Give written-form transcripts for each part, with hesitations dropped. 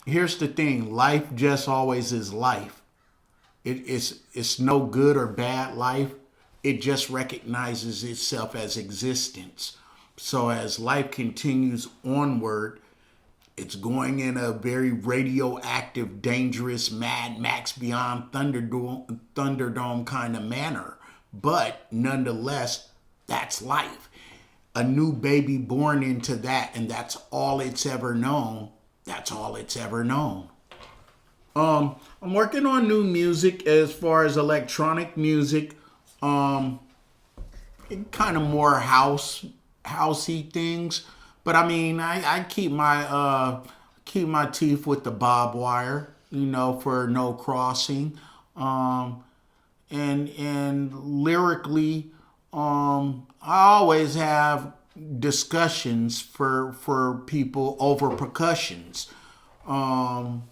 Here's the thing: life just always is life. It's no good or bad life. It just recognizes itself as existence. So as life continues onward, it's going in a very radioactive, dangerous, Mad Max Beyond Thunderdome kind of manner. But nonetheless, that's life. A new baby born into that, and that's all it's ever known. That's all it's ever known. I'm working on new music as far as electronic music. Um, Kind of more housey things. But I mean, I keep my teeth with the barbed wire, for no crossing. Um, and lyrically, I always have discussions for people over percussions. Um,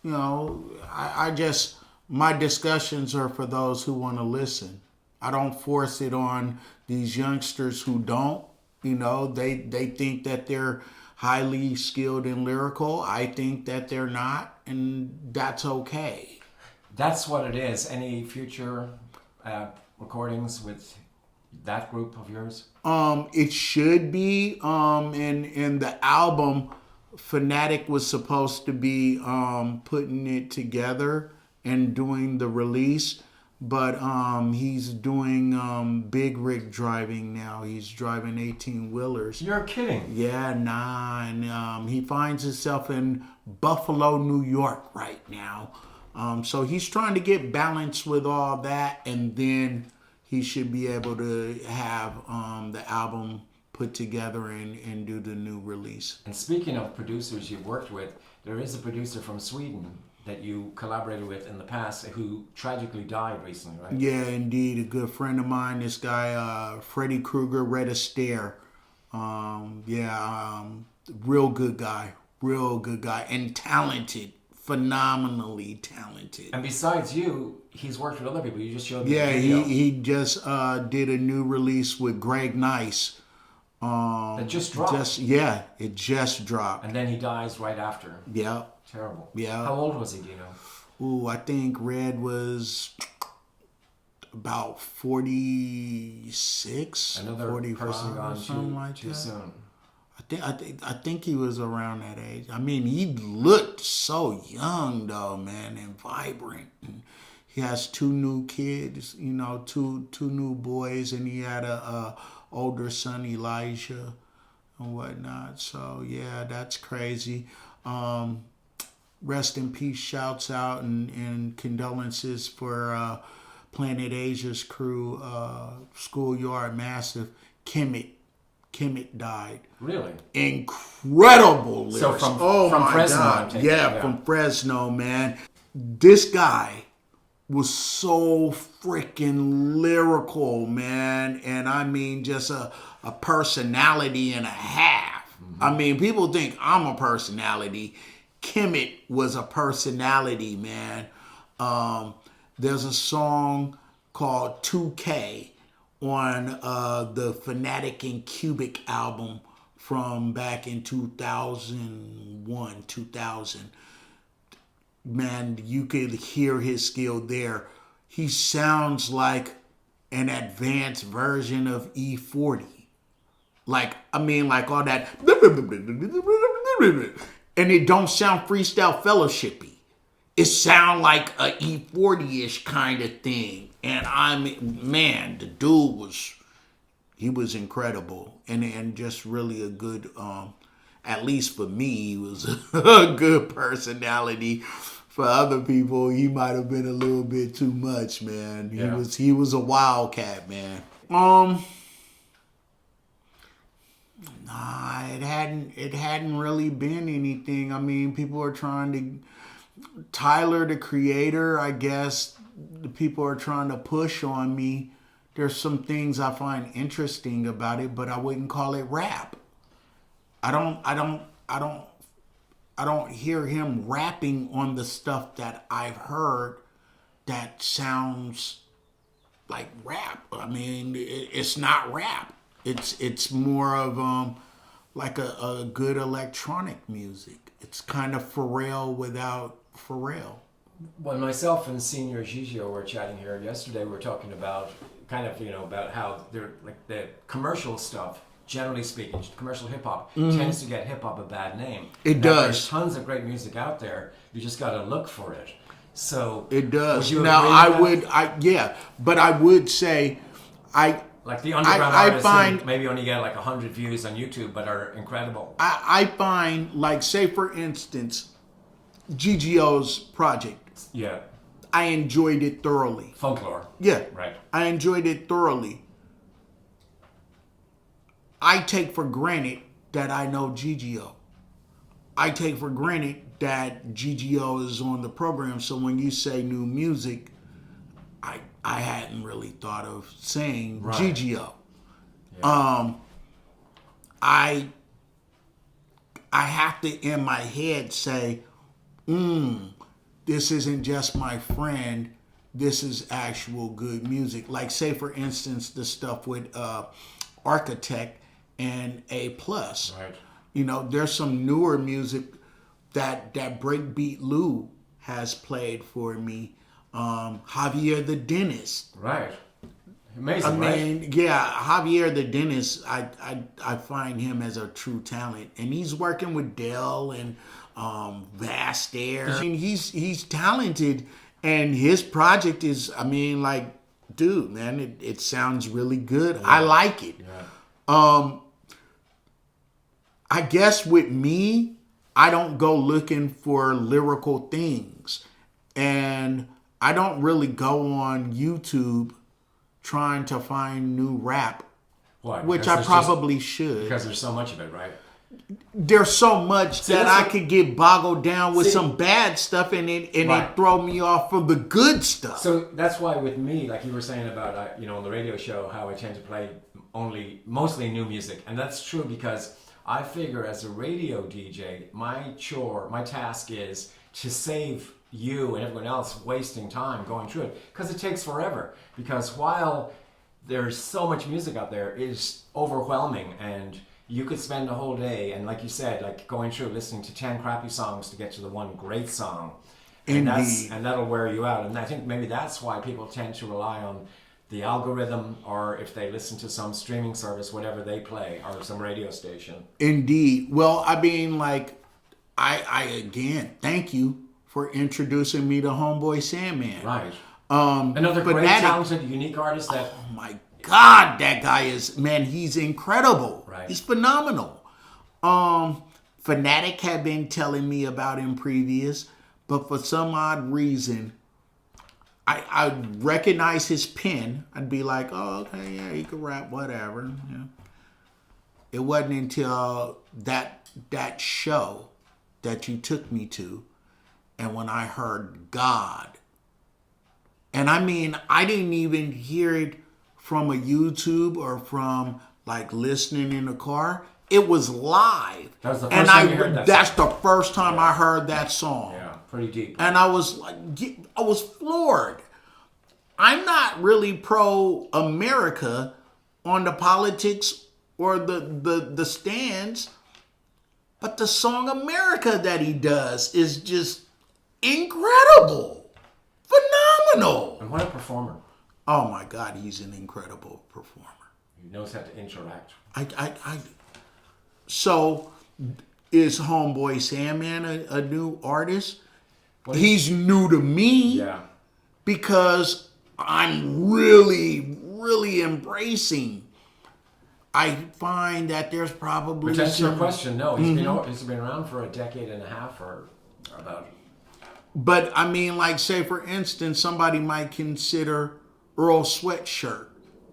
I just my discussions are for those who want to listen. I don't force it on these youngsters who don't. They think that they're highly skilled and lyrical. I think that they're not, and that's okay. That's what it is. Any future uh, recordings with that group of yours? It should be. In the album, Fanatic was supposed to be putting it together and doing the release, but he's doing big rig driving now. He's driving 18 wheelers. You're kidding. Yeah, nah, and he finds himself in Buffalo, New York right now. So he's trying to get balance with all that, and then he should be able to have the album put together and do the new release. And speaking of producers you've worked with, there is a producer from Sweden that you collaborated with in the past who tragically died recently, right? Yeah, indeed, a good friend of mine. This guy, Freddie Krueger, Red Astaire. Real good guy, and talented, phenomenally talented. And besides you, he's worked with other people. You just showed me Yeah, the video. he just did a new release with Greg Nice. That just dropped. It just dropped. And then he dies right after. Yeah, Terrible. yeah. How old was he, do you know? Ooh, I think Red was about 46, Another 45 person or gone something like too that. soon. I think he was around that age. I mean, he looked so young though, man, and vibrant. And he has two new kids, two new boys, and he had a older son, Elijah, and whatnot. So yeah, that's crazy. Rest in peace, shouts out and condolences for Planet Asia's crew, Schoolyard Massive. Kemet died. Really? Incredible lyrics. So from my Fresno, God. I'm taking it, Yeah, from Fresno, man. This guy was so freaking lyrical, man. And I mean, just a personality and a half. Mm-hmm. I mean, people think I'm a personality. Kemet was a personality, man. There's a song called 2K on the Fanatic and Cubic album from back in 2001, 2000. Man, you could hear his skill there. He sounds like an advanced version of E40. Like all that. And it don't sound freestyle fellowshipy. It sound like a E40-ish kind of thing. And man, the dude was incredible. And just really a good, at least for me, he was a good personality. For other people, he might have been a little bit too much, man. He was a wildcat, man. Nah, it hadn't really been anything. I mean, people are trying to Tyler, the creator, I guess the people are trying to push on me. There's some things I find interesting about it, but I wouldn't call it rap. I don't hear him rapping on the stuff that I've heard that sounds like rap. I mean, it's not rap. It's more of like a good electronic music. It's kind of Pharrell without Pharrell. When myself and Senior Gigio were chatting here yesterday, we were talking about kind of, about how they're like the commercial stuff, generally speaking, commercial hip hop tends to get hip hop a bad name. It Now, does. There's tons of great music out there. You just got to look for it. So It does. would you Now agree with that? yeah, but I would say, Like the underground I artists find- who maybe only get like 100 views on YouTube, but are incredible. I find, like, say for instance, GGO's project. Yeah, I enjoyed it thoroughly. folklore. Yeah, Right. I enjoyed it thoroughly. I take for granted that I know GGO. I take for granted that GGO is on the program. So when you say new music, I hadn't really thought of saying Right. GGO. Yeah. I have to in my head say, this isn't just my friend. This is actual good music. Like, say for instance, the stuff with Architect and A Plus. Right. There's some newer music that Breakbeat Lou has played for me. Javier the Dentist. Right. Amazing, right? Yeah, Javier the Dentist, I find him as a true talent. And he's working with Dell and Vast Air. I mean, he's talented, and his project is, dude, man, it sounds really good. Yeah. I like it. Yeah. I guess with me, I don't go looking for lyrical things. And I don't really go on YouTube trying to find new rap. Why? Which Because I probably should. Because there's so much of it, right? There's so much that I could get boggled down with See, some bad stuff and right. it throw me off from the good stuff. So that's why with me, like you were saying about, on the radio show, how I tend to play mostly new music. And that's true because I figure as a radio DJ, my task is to save you and everyone else wasting time going through it, because it takes forever. Because while there's so much music out there, it's overwhelming, and you could spend a whole day, and like you said, like going through listening to 10 crappy songs to get to the one great song. And that'll wear you out. And I think maybe that's why people tend to rely on the algorithm, or if they listen to some streaming service, whatever they play, or some radio station. Indeed. Well, I again, thank you for introducing me to Homeboy Sandman. Right. Another great, talented, unique artist that... Oh my God, that guy is, man, he's incredible. Right. He's phenomenal. Fanatic had been telling me about him previous, but for some odd reason, I recognize his pen. I'd be like, oh, okay, yeah, he could rap, whatever. Yeah. It wasn't until that show that you took me to, and when I heard God, and I didn't even hear it from a YouTube or from like listening in a car. It was live. That was the first time you heard that that's song. the first time I heard that song. Yeah, pretty deep. And I was like, I was floored. I'm not really pro-America on the politics or the stands, but the song America that he does is just incredible. Phenomenal. And what a performer. Oh my God, he's an incredible performer. He knows how to interact. So, is Homeboy Sandman a new artist? What He's new to me. Yeah. Because I'm really, really embracing. I find that there's probably But that's your question. No, he's Mm-hmm. been around for a decade and a half or about. But like, say for instance, somebody might consider Earl Sweatshirt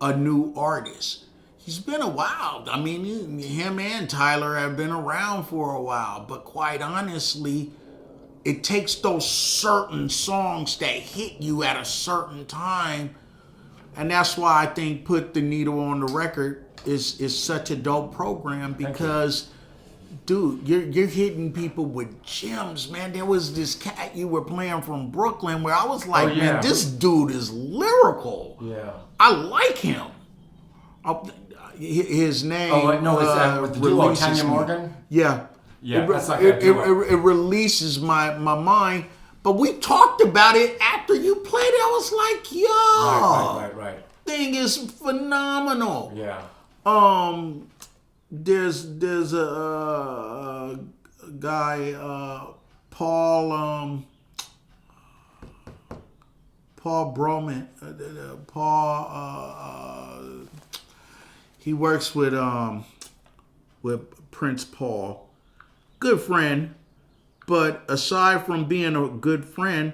a new artist. He's been a while. Him and Tyler have been around for a while. But quite honestly, it takes those certain songs that hit you at a certain time. And that's why I think Put the Needle on the Record is such a dope program, because dude, you're hitting people with gems, man. There was this cat you were playing from Brooklyn where I was like, man, this dude is lyrical. Yeah. I like him. His name. Oh, no, is that with the duo, releases Tanya me. Morgan? Yeah. Yeah, that's like it releases my mind. But we talked about it after you played it. I was like, yo, right. thing is phenomenal. Yeah. There's a guy, Paul Broman, he works with Prince Paul, good friend. But aside from being a good friend,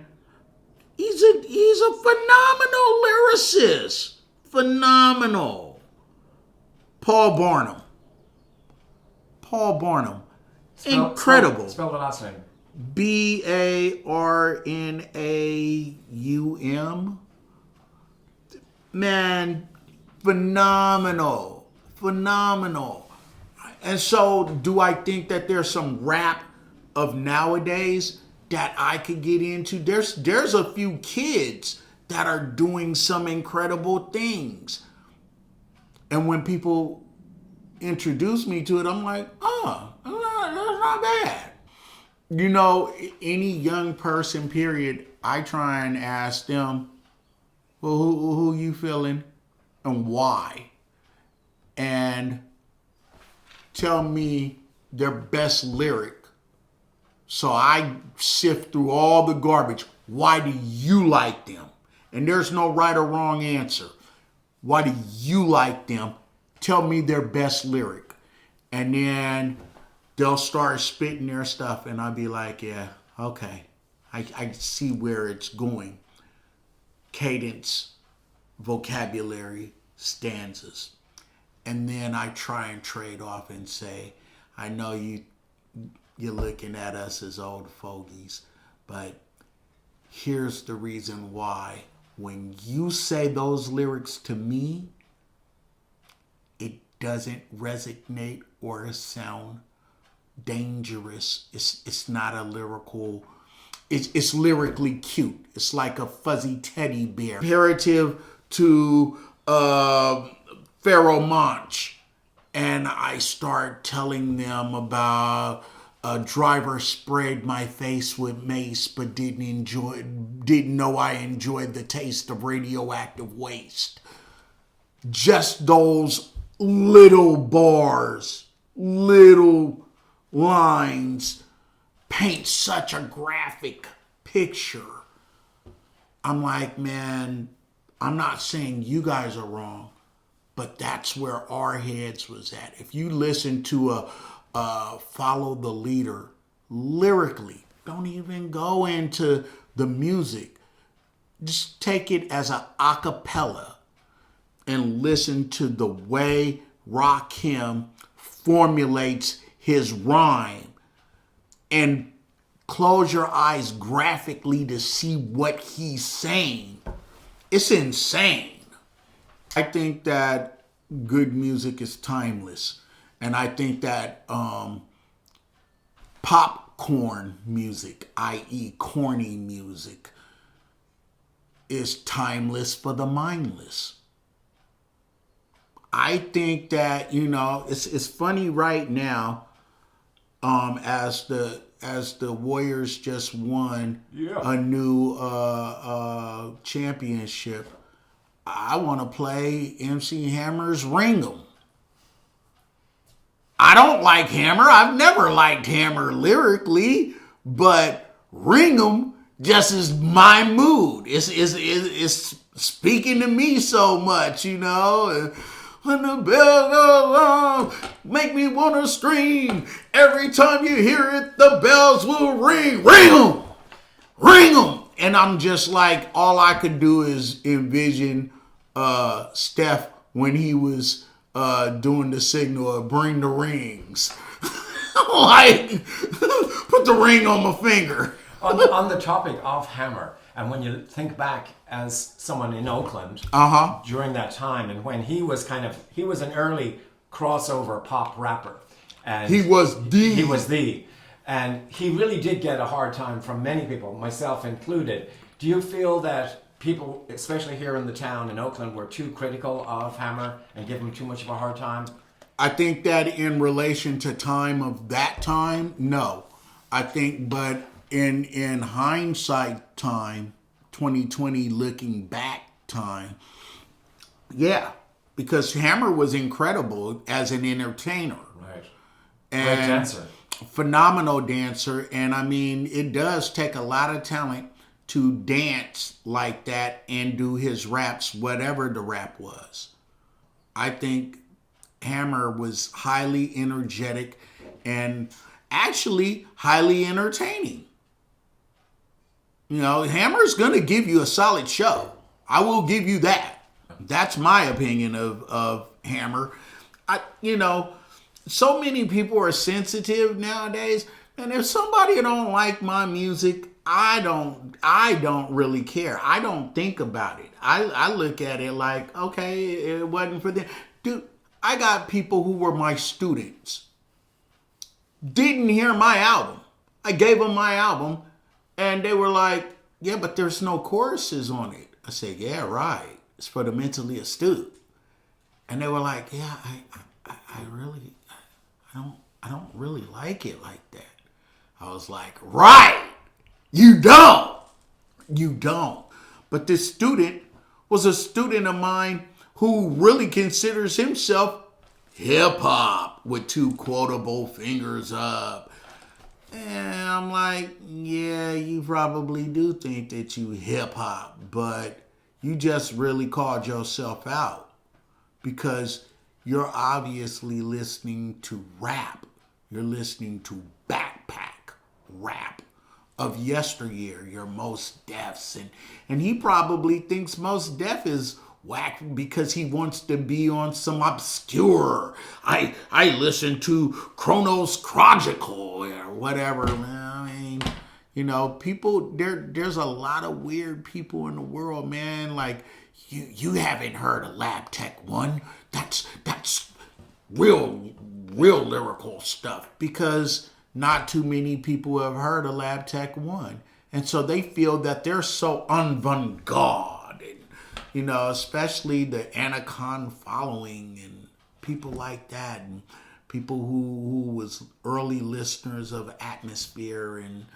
he's a phenomenal lyricist. Phenomenal. Paul Barnum. Incredible. Spell the last name. Barnaum. Man, phenomenal. And so, do I think that there's some rap of nowadays that I could get into? There's a few kids that are doing some incredible things. And when people introduce me to it, I'm like, oh, that's not bad. You know, any young person, period, I try and ask them, well, who you feeling and why? And tell me their best lyric. So I sift through all the garbage. Why do you like them? And there's no right or wrong answer. Why do you like them? Tell me their best lyric. And then they'll start spitting their stuff and I'll be like, yeah, okay. I see where it's going. Cadence, vocabulary, stanzas. And then I try and trade off and say, I know you're looking at us as old fogies, but here's the reason why. When you say those lyrics to me, it doesn't resonate or sound dangerous. It's not a lyrical. It's lyrically cute. It's like a fuzzy teddy bear. Comparative to Pharaoh Monch, and I start telling them about a driver sprayed my face with mace, but didn't know I enjoyed the taste of radioactive waste. Just those little bars, little lines paint such a graphic picture. I'm like, man, I'm not saying you guys are wrong, but that's where our heads was at. If you listen to a Follow the Leader lyrically, don't even go into the music. Just take it as an acapella and listen to the way Rakim formulates his rhyme, and close your eyes graphically to see what he's saying. It's insane. I think that good music is timeless. And I think that popcorn music, i.e. corny music, is timeless for the mindless. I think that, it's funny right now, as the Warriors just won a new championship, I want to play MC Hammer's Ring 'Em. I don't like Hammer. I've never liked Hammer lyrically, but Ring 'Em just is my mood. It's speaking to me so much, When the bell goes on, make me want to scream. Every time you hear it, the bells will ring. Ring 'em! Ring 'em! And I'm just like, all I could do is envision Steph when he was doing the signal of bring the rings. Like, put the ring on my finger. On the topic of Hammer, and when you think back as someone in Oakland during that time, and when he was an early crossover pop rapper, and he was the, and he really did get a hard time from many people, myself included. Do you feel that people, especially here in the town in Oakland, were too critical of Hammer and give him too much of a hard time? I think that in relation to time of that time, no. I think, but in hindsight time, 2020 looking back time, yeah, because Hammer was incredible as an entertainer. Right. And Great dancer. phenomenal dancer. And I mean, it does take a lot of talent to dance like that and do his raps, whatever the rap was. I think Hammer was highly energetic and actually highly entertaining. You know, Hammer's going to give you a solid show. I will give you that. That's my opinion of Hammer. So many people are sensitive nowadays, and if somebody don't like my music, I don't really care. I don't think about it. I look at it like, okay, it wasn't for them. Dude, I got people who were my students, didn't hear my album. I gave them my album, and they were like, yeah, but there's no choruses on it. I said, yeah, right. It's for the mentally astute. And they were like, yeah, I don't really like it like that. I was like, right, you don't. But this student was a student of mine who really considers himself hip hop with two quotable fingers up. And I'm like, yeah, you probably do think that you hip hop, but you just really called yourself out because you're obviously listening to rap. You're listening to backpack rap of yesteryear, your Most Defs. And he probably thinks Most Def is whack because he wants to be on some obscure. I listen to Chronos Chrogical or whatever, man. I mean, people, there's a lot of weird people in the world, man. Like, you haven't heard of Lab Tech One. That's real lyrical stuff because not too many people have heard of Lab Tech One. And so they feel that they're so avant-garde. Especially the Anacon following and people like that, and people who was early listeners of Atmosphere, and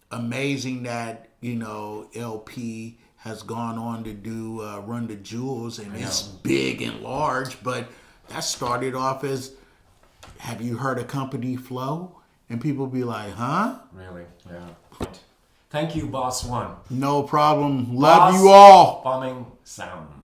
amazing that LP has gone on to do Run the Jewels, and it's big and large, but that started off as, have you heard of Company Flow? And people be like, huh? Really? Yeah. Thank you, BAS-One. No problem. Love you all. Bombing sound.